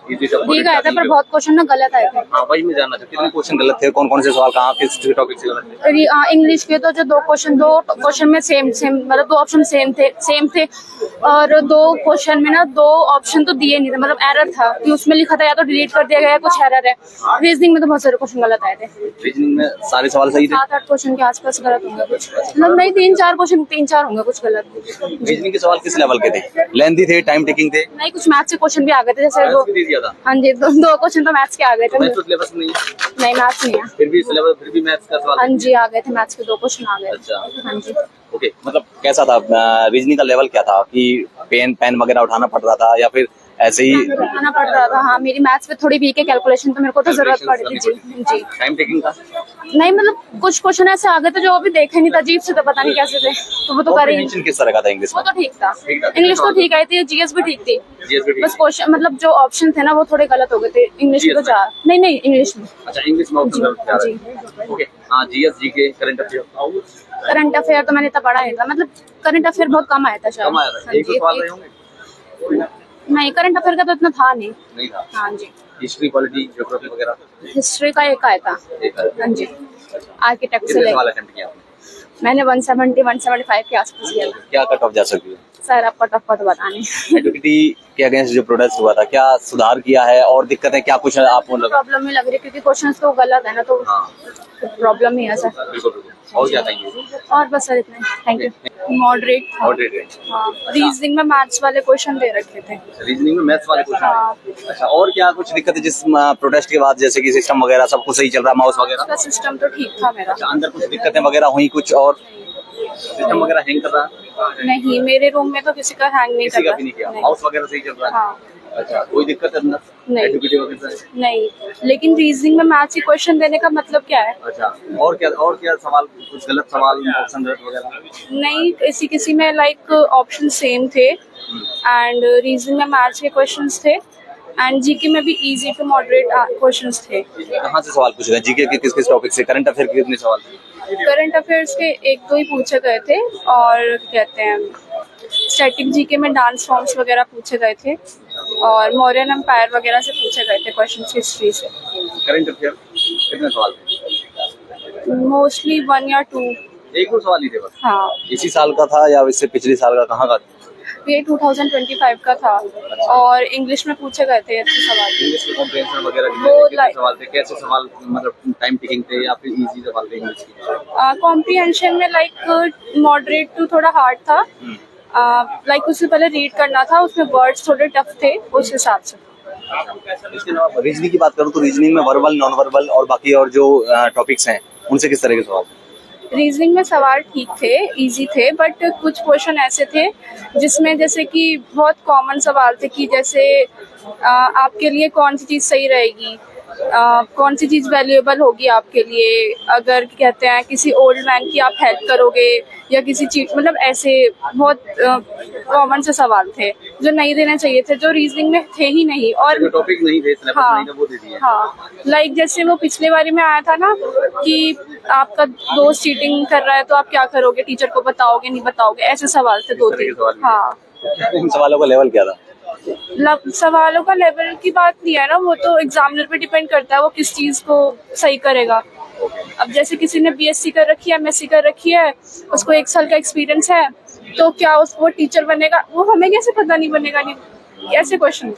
ठीक आया था पर बहुत क्वेश्चन ना गलत आए थे। हाँ वही मैं जानना चाहता, कितने क्वेश्चन गलत थे, कौन कौन से सवाल कहाँ किस टॉपिक से गलत थे? इंग्लिश के तो जो दो क्वेश्चन में सेम मतलब दो ऑप्शन सेम थे और दो क्वेश्चन में ना दो ऑप्शन तो दिए नहीं थे, मतलब एरर था कि उसमें लिखा था या तो डिलीट कर दिया गया, कुछ एरर है। रीजनिंग में तो बहुत सारे क्वेश्चन गलत आए थे। रीजनिंग में सारे सवाल सही थे? 7-8 क्वेश्चन के आसपास गलत होंगे कुछ, मतलब नहीं 3-4 क्वेश्चन 3-4 होंगे कुछ गलत। रीजनिंग के सवाल किस लेवल के थे? लेंथी थे, टाइम टेकिंग थे? नहीं, कुछ मैथ्स से क्वेश्चन भी आ गए थे, जैसे मैथ्स भी दे दिया था? हाँ जी, दो क्वेश्चन तो मैथ्स के आ गए थे। मैथ्स तो सिलेबस में नहीं है? नहीं, मैथ्स नहीं है। फिर भी मैथ्स का सवाल? हाँ जी, आ गए थे, मैथ्स के 2 क्वेश्चन आ गए। अच्छा, हाँ जी। ओके, मतलब कैसा था रीजनिंग का लेवल, क्या था कि पेन वगैरह उठाना पड़ रहा था या फिर ऐसे ही उठाना पड़ रहा था? हाँ, मेरी मैथ्स में थोड़ी वीक है, कैलकुलेशन तो मेरे को तो जरूरत पड़ी थी। जी जी। टाइम टेकिंग था? नहीं, मतलब कुछ क्वेश्चन ऐसे आ गए थे जो अभी देखे नहीं था, अजीब से, तो पता नहीं कैसे थे, तो वो तो करे ही। कॉम्प्रिहेंशन किस तरह का था इंग्लिश वो में? तो ठीक था, इंग्लिश तो ठीक आई थी, जीएस भी ठीक थी। बस क्वेश्चन मतलब जो ऑप्शन थे ना वो थोड़े गलत हो गए थे इंग्लिश में, तो 4 नहीं इंग्लिश में। अच्छा, इंग्लिश में ऑप्शन गलत जा रहा है। ओके, हाँ, जीएस जीके करंट अफेयर तो मैंने इतना पढ़ा नहीं था, मतलब करंट अफेयर बहुत कम आया था शायद। कम आया था, एक दो सवाल रहे होंगे? नहीं, करंट अफेयर का तो इतना था नहीं था। हाँ जी। हिस्ट्री, पॉलिटी, ज्योग्राफी वगैरह? हिस्ट्री का एक आया था। हाँ जी। आर्किटेक्ट से कितने सवाल अटेम्प्ट किया आपने? मैंने 170-175 के आसपास किया था। क्या कट ऑफ जा सकती है? सर आपका टफ का तो बता नहीं। एडुकेटी के अगेंस्ट जो प्रोटेस्ट हुआ था, क्या सुधार किया है और दिक्कतें क्या कुछ आपको लगा? प्रॉब्लम ही लग रही है क्योंकि क्वेश्चंस तो गलत है ना, तो प्रॉब्लम ही है सर। बिल्कुल। और क्या कहेंगे? और बस सर इतना ही, थैंक यू। मॉडरेट हाँ, रीजनिंग में मैथ्स वाले क्वेश्चन दे रखे थे। रीजनिंग में मैथ्स वाले क्वेश्चन? अच्छा, और क्या कुछ दिक्कत है जिस प्रोटेस्ट के बाद, जैसे कि सिस्टम वगैरह सब कुछ सही चल रहा है, माउस वगैरह? उसका सिस्टम तो ठीक था मेरा। अंदर कुछ दिक्कतें वगैरह हुई कुछ, और सिस्टम वगैरह हैंग कर रहा? नहीं, मेरे रूम में तो किसी का हैंग नहीं कर किसी का भी नहीं किया, माउस वगैरह सही चल रहा है? हाँ। अच्छा, कोई दिक्कत है अंदर? नहीं, लेकिन रीजनिंग में मैथ्स की क्वेश्चन देने का मतलब क्या है? अच्छा, और क्या सवाल, कुछ गलत सवाल, ऑप्शन गलत वगैरह? नहीं, किसी में लाइक ऑप्शन सेम थे एंड रीजनिंग में मैथ्स के क्वेश्चंस थे एंड जीके में भी इजी टू मॉडरेट क्वेश्चंस थे। कहाँ से सवाल पूछे गए? जीके के किस टॉपिक से? करंट अफेयर के कितने सवाल थे? करंट अफेयर्स के 1-2 ही पूछे गए थे और कहते हैं स्टैटिक जीके में डांस फॉर्म्स वगैरह पूछे गए थे और मौर्यन एम्पायर वगैरह से पूछे गए थे क्वेश्चंस हिस्ट्री से। करंट अफेयर कितने सवाल थे? मोस्टली 1 या 2। 1-2 सवाल ही थे बस? हाँ। इसी साल का था या इससे पिछले साल का, कहाँ का? ये 2025 का था और इंग्लिश में पूछे गए थे अच्छे सवाल। इंग्लिश में कॉम्प्रिहेंशन वगैरह कितने सवाल थे? कैसे सवाल, मतलब टाइम टेकिंग थे या फिर इजी सवाल थे इंग्लिश के? कॉम्प्रिहेंशन में लाइक मॉडरेट टू थोड़ा हार्ड था, लाइक उससे पहले रीड करना था, उसमें वर्ड्स थोड़े टफ थे उस हिसाब से। इसके अलावा रीजनिंग की बात करूँ तो रीजनिंग में वर्बल, नॉन वर्बल और बाकी और जो टॉपिक्स हैं उनसे किस तरह के सवाल? रीजनिंग में सवाल ठीक थे, इजी थे, बट कुछ क्वेश्चन ऐसे थे जिसमें जैसे कि बहुत कॉमन सवाल थे कि जैसे आपके लिए कौन सी चीज़ सही रहेगी, कौन सी चीज़ वैल्यूएबल होगी आपके लिए, अगर कहते हैं किसी ओल्ड मैन की आप हेल्प करोगे या किसी चीज, मतलब ऐसे बहुत कॉमन से सवाल थे जो नहीं देने चाहिए थे, जो रीजनिंग में थे ही नहीं। और टॉपिक नहीं थे, हाँ, वो दे दिए। हाँ, लाइक जैसे वो पिछले बारी में आया था ना कि आपका दोस्त चीटिंग कर रहा है तो आप क्या करोगे, टीचर को बताओगे नहीं बताओगे, ऐसे सवाल थे 2-3। हाँ। इन सवालों का लेवल क्या था? सवालों का लेवल की बात नहीं है ना, वो तो एग्जामिनर पे डिपेंड करता है वो किस चीज को सही करेगा। अब जैसे किसी ने बीएससी कर रखी है, एमएससी कर रखी है, उसको 1 साल का एक्सपीरियंस है, तो क्या उसको टीचर बनेगा? वो हमें कैसे पता नहीं बनेगा, नहीं ऐसे क्वेश्चन।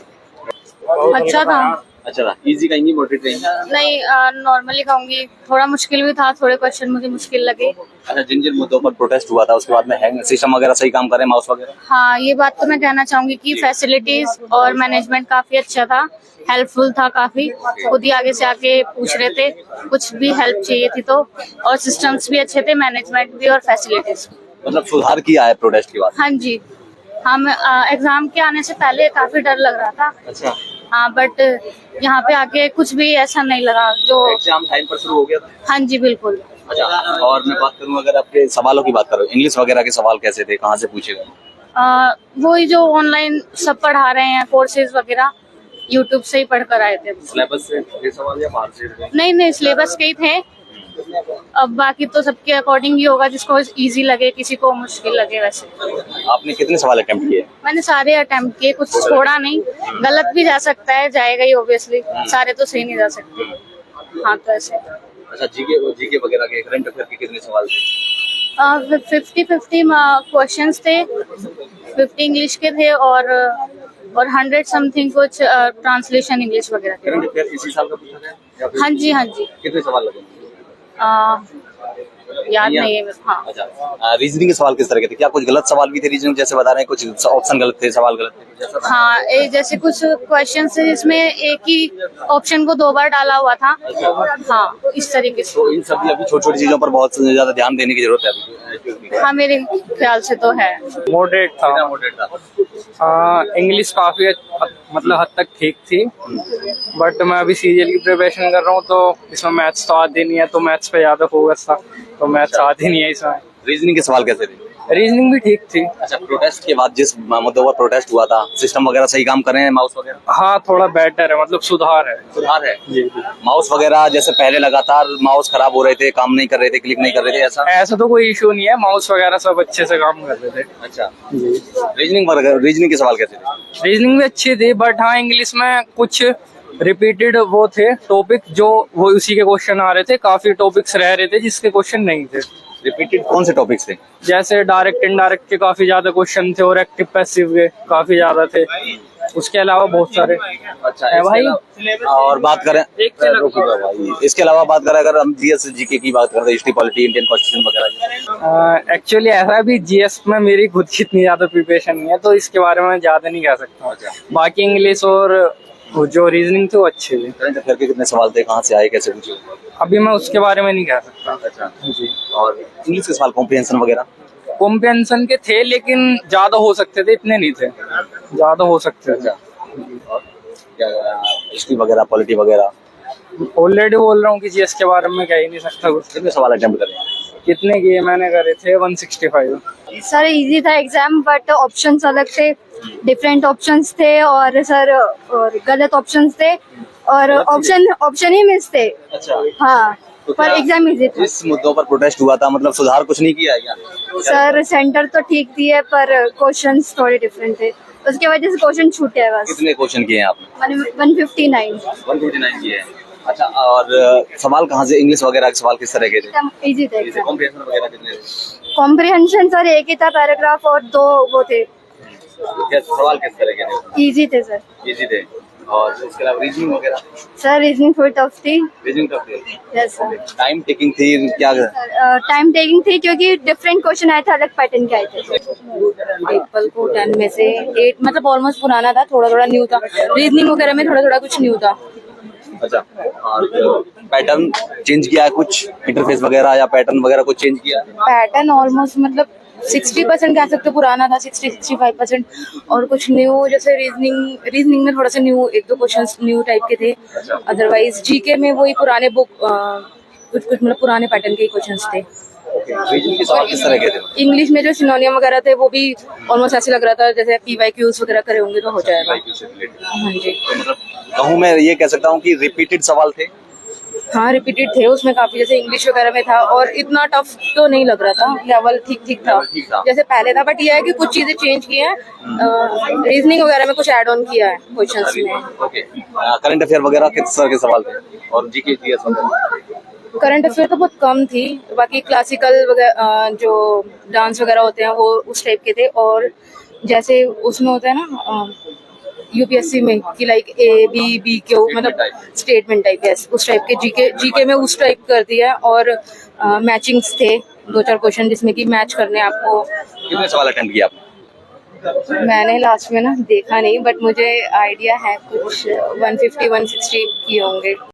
अच्छा था। अच्छा था, इजी कहेंगी, मॉडरेट कहेंगी? नहीं, नॉर्मली कहूंगी, थोड़ा मुश्किल भी था, थोड़े क्वेश्चन मुझे मुश्किल लगे। अच्छा, जिन मुद्दों पर प्रोटेस्ट हुआ था उसके बाद में हैंग सिस्टम वगैरह सही काम करे, माउस वगैरह? हाँ, ये बात तो मैं कहना चाहूंगी कि फैसिलिटीज और मैनेजमेंट काफी अच्छा था, हेल्पफुल था काफी, खुद ही आगे से आके पूछ रहे थे कुछ भी हेल्प चाहिए थी तो, और सिस्टम्स भी अच्छे थे, मैनेजमेंट भी और फैसिलिटीज। मतलब सुधार किया है प्रोटेस्ट के बाद? हाँ जी, हम एग्जाम के आने से पहले काफी डर लग रहा था। अच्छा। हाँ, बट यहाँ पे आके कुछ भी ऐसा नहीं लगा। जो एग्जाम टाइम पर शुरू हो गया था? हाँ जी, बिल्कुल। अच्छा, और मैं बात करूँ अगर आपके सवालों की बात करूँ, इंग्लिश वगैरह के सवाल कैसे थे, कहाँ से पूछे गए? वही जो ऑनलाइन सब पढ़ा रहे हैं, कोर्सेज वगैरह यूट्यूब से ही पढ़ कर आए थे। सिलेबस से ये सवाल या बाहर से? नहीं, सिलेबस के ही थे अब बाकी तो सबके अकॉर्डिंग ही होगा, जिसको इजी लगे, किसी को मुश्किल लगे। वैसे आपने कितने सवाल अटेम्प्ट किए? मैंने सारे अटेम्प्ट किए, कुछ छोड़ा नहीं। गलत भी जा सकता है, जाएगा ही ऑब्वियसली, सारे तो सही नहीं जा सकते। हाँ, तो ऐसे अच्छा, जीके वगैरह के करंट अफेयर के कितने सवाल थे? 50-50 क्वेश्चंस थे, 50 इंग्लिश के थे और 100 समथिंग कुछ ट्रांसलेशन इंग्लिश वगैरह के। करंट अफेयर इसी साल का पूछा गया या फिर हाँ जी, हाँ जी। कितने सवाल लगे? याद नहीं है। हाँ, अच्छा, रीजनिंग के सवाल किस तरह के थे? क्या कुछ गलत सवाल भी थे रीजनिंग, जैसे बता रहे हैं कुछ ऑप्शन गलत थे, सवाल गलत थे, कुछ ऐसा था? हाँ, जैसे कुछ क्वेश्चन थे जिसमें एक ही ऑप्शन को 2 बार डाला हुआ था। हाँ, इस तरीके से। तो इन सभी अभी छोटी छोटी चीजों पर बहुत ज्यादा ध्यान देने की जरूरत है अभी। हाँ, मेरे ख्याल से तो है। मॉडरेट था। कितना मॉडरेट था? इंग्लिश काफी मतलब हद तक ठीक थी, बट मैं अभी सीजीएल की प्रिपरेशन कर रहा हूँ, तो इसमें मैथ्स तो आते नहीं है, तो मैथ्स पे ज्यादा फोकस था, तो मैथ्स आते नहीं है इसमें। रीजनिंग के सवाल कैसे थे? रीजनिंग भी ठीक थी। अच्छा, प्रोटेस्ट के बाद जिस मुद्दों पर प्रोटेस्ट हुआ था, सिस्टम वगैरह सही काम कर रहे हैं, माउस वगैरह? हाँ, थोड़ा बेटर है, मतलब सुधार है। सुधार है जी। माउस वगैरह, जैसे पहले लगातार माउस खराब हो रहे थे, काम नहीं कर रहे थे, क्लिक नहीं कर रहे थे, ऐसा? ऐसा तो कोई इशू नहीं है, माउस वगैरह सब अच्छे से काम कर रहे थे। अच्छा, रीजनिंग के सवाल कैसे थे? रीजनिंग भी अच्छी थी, बट हाँ, इंग्लिश में कुछ रिपीटेड वो थे टॉपिक, जो वो उसी के क्वेश्चन आ रहे थे। काफी टॉपिक्स रह रहे थे जिसके क्वेश्चन नहीं थे। रिपीटेड कौन से टॉपिक्स थे? जैसे डायरेक्ट इनडायरेक्ट के काफी ज्यादा क्वेश्चन थे, और एक्टिव पैसिव के काफी ज्यादा थे। उसके अलावा बहुत सारे। अच्छा है भाई। और बात करें रुको भाई, इसके अलावा बात करें, अगर हम जीएस जीके की बात करें, हिस्ट्री, पॉलिटी, इंडियन कॉन्स्टिट्यूशन वगैरह। एक्चुअली ऐसा है, अभी जीएस में मेरी खुद की इतनी ज्यादा प्रिपरेशन नहीं है, तो इसके बारे में ज्यादा नहीं कह सकता। अच्छा। बाकी इंग्लिश और वो जो रीजनिंग थे वो अच्छे थे। करंट अफेयर के कितने सवाल थे, कहाँ से आए, कैसे पूछे? अभी मैं उसके बारे में नहीं कह सकता। अच्छा जी। और इंग्लिश के सवाल, कॉम्प्रिहेंशन वगैरह? कॉम्प्रिहेंशन के थे, लेकिन ज्यादा हो सकते थे, इतने नहीं थे, ज्यादा हो सकते थे। और क्या हिस्ट्री वगैरह, पॉलिटी वगैरह? ऑलरेडी बोल रहा हूँ कि जीएस के बारे में कह ही नहीं सकता कुछ। कितने सवाल अटेम्प्ट करें? कितने किए मैंने? करे थे 165। सर इजी था एग्जाम, बट ऑप्शंस अलग थे, डिफरेंट ऑप्शंस थे, और सर और गलत ऑप्शंस थे, और ऑप्शन ही मिस थे। अच्छा। हाँ, तो पर क्या एग्जाम इजी था। इस मुद्दों पर प्रोटेस्ट हुआ था, मतलब सुधार कुछ नहीं किया है क्या? सर सेंटर तो ठीक दिए, पर क्वेश्चंस थोड़े डिफरेंट थे, उसके वजह से क्वेश्चन छूटे हैं बस। कितने क्वेश्चन किए हैं आपने? 159। 159 किए हैं। अच्छा, और सवाल कहाँ से, इंग्लिश वगैरह के सवाल किस तरह के थे? इजी थे एग्जाम। कॉम्प्रिहेंशन वगैरह कितने थे? कॉम्प्रिहेंशन सर एक ही था पैराग्राफ, और 2 वो थे। सवाल किस तरह के थे? इजी थे सर। इजी थे। और इसके अलावा रीजनिंग वगैरह? सर रीजनिंग थोड़ी टफ थी। रीजनिंग टफ थी। Yes sir. टाइम टेकिंग थी क्या? टाइम टेकिंग थी, क्योंकि डिफरेंट क्वेश्चन आए थे, अलग पैटर्न के आए थे। पेपर को 10 में से 8 मतलब ऑलमोस्ट पुराना था, थोड़ा थोड़ा न्यू था। रीजनिंग वगैरह में थोड़ा थोड़ा कुछ न्यू था। अच्छा, और पैटर्न चेंज किया है कुछ, इंटरफेस वगैरह या पैटर्न वगैरह कुछ चेंज किया? पैटर्न ऑलमोस्ट मतलब 60% कह सकते हो पुराना था, 60-65%, और कुछ न्यू, जैसे रीजनिंग में थोड़ा सा न्यू, 1-2 क्वेश्चंस न्यू टाइप के थे। अदरवाइज जीके में वही पुराने बुक कुछ मतलब पुराने पैटर्न के क्वेश्चंस थे। रीजनिंग के सवाल किस तरह के थे? इंग्लिश में जो सिनोनियम वगैरह थे वो भी ऑलमोस्ट ऐसे लग रहा था जैसे PYQs वगैरह करे होंगे तो हो जाएगा। हाँ जी। तो मतलब कहूँ मैं ये कह सकता हूँ कि रिपीटेड सवाल थे? हाँ, रिपीटेड थे उसमें काफी, जैसे इंग्लिश वगैरह में था, और इतना टफ तो नहीं लग रहा था, लेवल ठीक ठीक था जैसे पहले था। बट ये है कि कुछ चीजें चेंज की हैं, रीजनिंग वगैरह में कुछ ऐड ऑन किया है क्वेश्चंस में। ओके, करंट अफेयर वगैरह किस तरह के सवाल थे, और जीके जीएस वगैरह? करंट अफेयर तो बहुत कम थी, बाकी क्लासिकल वगैरह जो डांस वगैरह होते हैं वो उस टाइप के थे, और जैसे उसमें होता है ना यूपीएससी में कि लाइक ABBQ मतलब स्टेटमेंट टाइप है, उस टाइप के जीके में उस टाइप कर दिया। और मैचिंग्स थे 2-4 क्वेश्चन जिसमें कि मैच करने आपको। कितने सवाल अटेम्प्ट किया आपने? मैंने लास्ट में ना देखा नहीं, बट मुझे आइडिया है कुछ 150-160 किए होंगे।